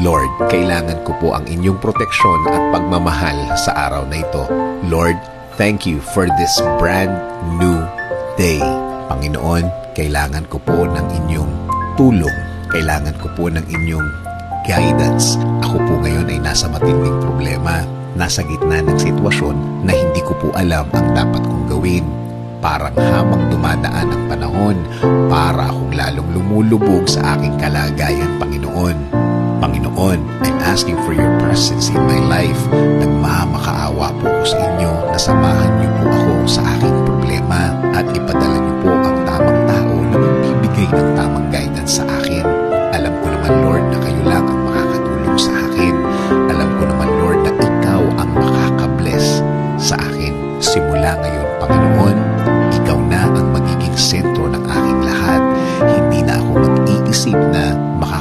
Lord, kailangan ko po ang inyong proteksyon at pagmamahal sa araw na ito. Lord, thank you for this brand new day. Panginoon, kailangan ko po ng inyong tulong. Kailangan ko po ng inyong guidance. Ako po ngayon ay nasa matinding problema. Nasa gitna ng sitwasyon na hindi ko po alam ang dapat kong gawin. Parang habang dumadaan ang panahon, para akong lalong lumulubog sa aking kalagayan, Panginoon.